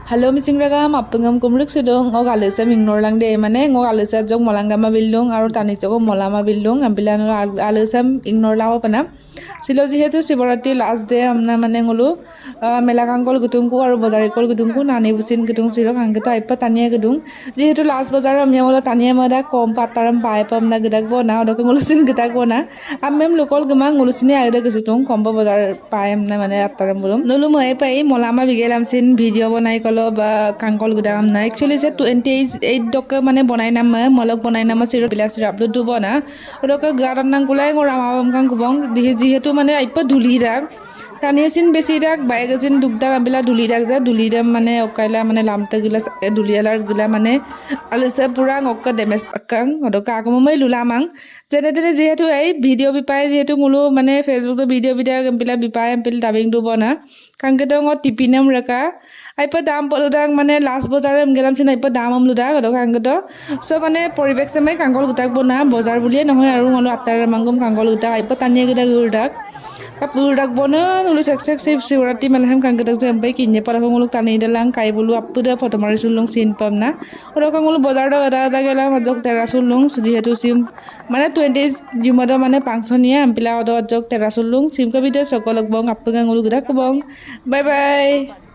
Halo mising ragam apengam kumruk sidong ngok alisa mingnor lang de mane ngok alisa jong molangama bildung aru tani joko molama bildung ambilan alisa ignor lao pana silo jihetu Shivratri last day আমনা মানে ngulu মেলা কাংকল গুটুংকু আৰু বজাৰিকল গুটুংকু নানি বুচিন গুটুং চিৰ কাংকেটো আইপা তানিয়া গুটুং যেহেতু last বজাৰ আমনে মলা তানিয়া মদা কম পাতারাম পাই পামনা গদাক বনা অদক ngulusin গদাক বনা আমেম লোকল গমা nguluসিনি আইদা গসিতুং কম্ব বজাৰ পাই আমনা মানে আতারাম বলুম নলু মই পাই মলামা বিগেলাম সিন ভিডিও বনাই কল বা কাংকল গুদাম না একচুয়ালি সে 28 ডক মানে বনাই নাম মলক বনাই নাম চিৰ বিলাসিৰ আপলোড দু বনা অদক গাৰান নাংকুলাই ngৰামাম কাং কুবং যেহেতু মানে আইপা ধুলি রাগ তানিয়াসিন বেশি রাগ বাইগাজিন দুগদা আবিলা ধুলি রাগ যা ধুলি দাম মানে অকাইলা মানে লামতে গুলা ধুলিয়ালার গুলা মানে আলসে পুরা অক্কা ডেমেজ পাকাং অদকা আগমই লুলামাং যেনে তেনে যেহেতু এই ভিডিও বিপাই যেহেতু মুলো মানে ফেসবুক ভিডিও বিলা বিপাই এম্পিল ডাবিং দু বনা কাংকেদং টিপিনাম রেকা আইপা দাম পলুদাং মানে লাস্ট বজারে গেলাম চিন আইপা দাম আমলুদা অদকা কাংকেদ সো মানে পরিবেশ সময় কাংকল গুটাক বনা বজার বুলিয়ে নহয় আৰু মলো আটাৰ মাংগম কাংকল গুটা আইপা Tania গুটা গুড়াক Kapudak bono nulu sek siwrati malham kang kedak jampai kinye para nguluk tani dalang kai bulu apuda foto mari sulung sin pamna ora kang ngulu bazar da ada gela majok tera sulung jehetu sim mane 20 jumada mane pangsonia ampila odo jok tera sulung sim ka video sokolok bong apunga ngulu gudak bong bye bye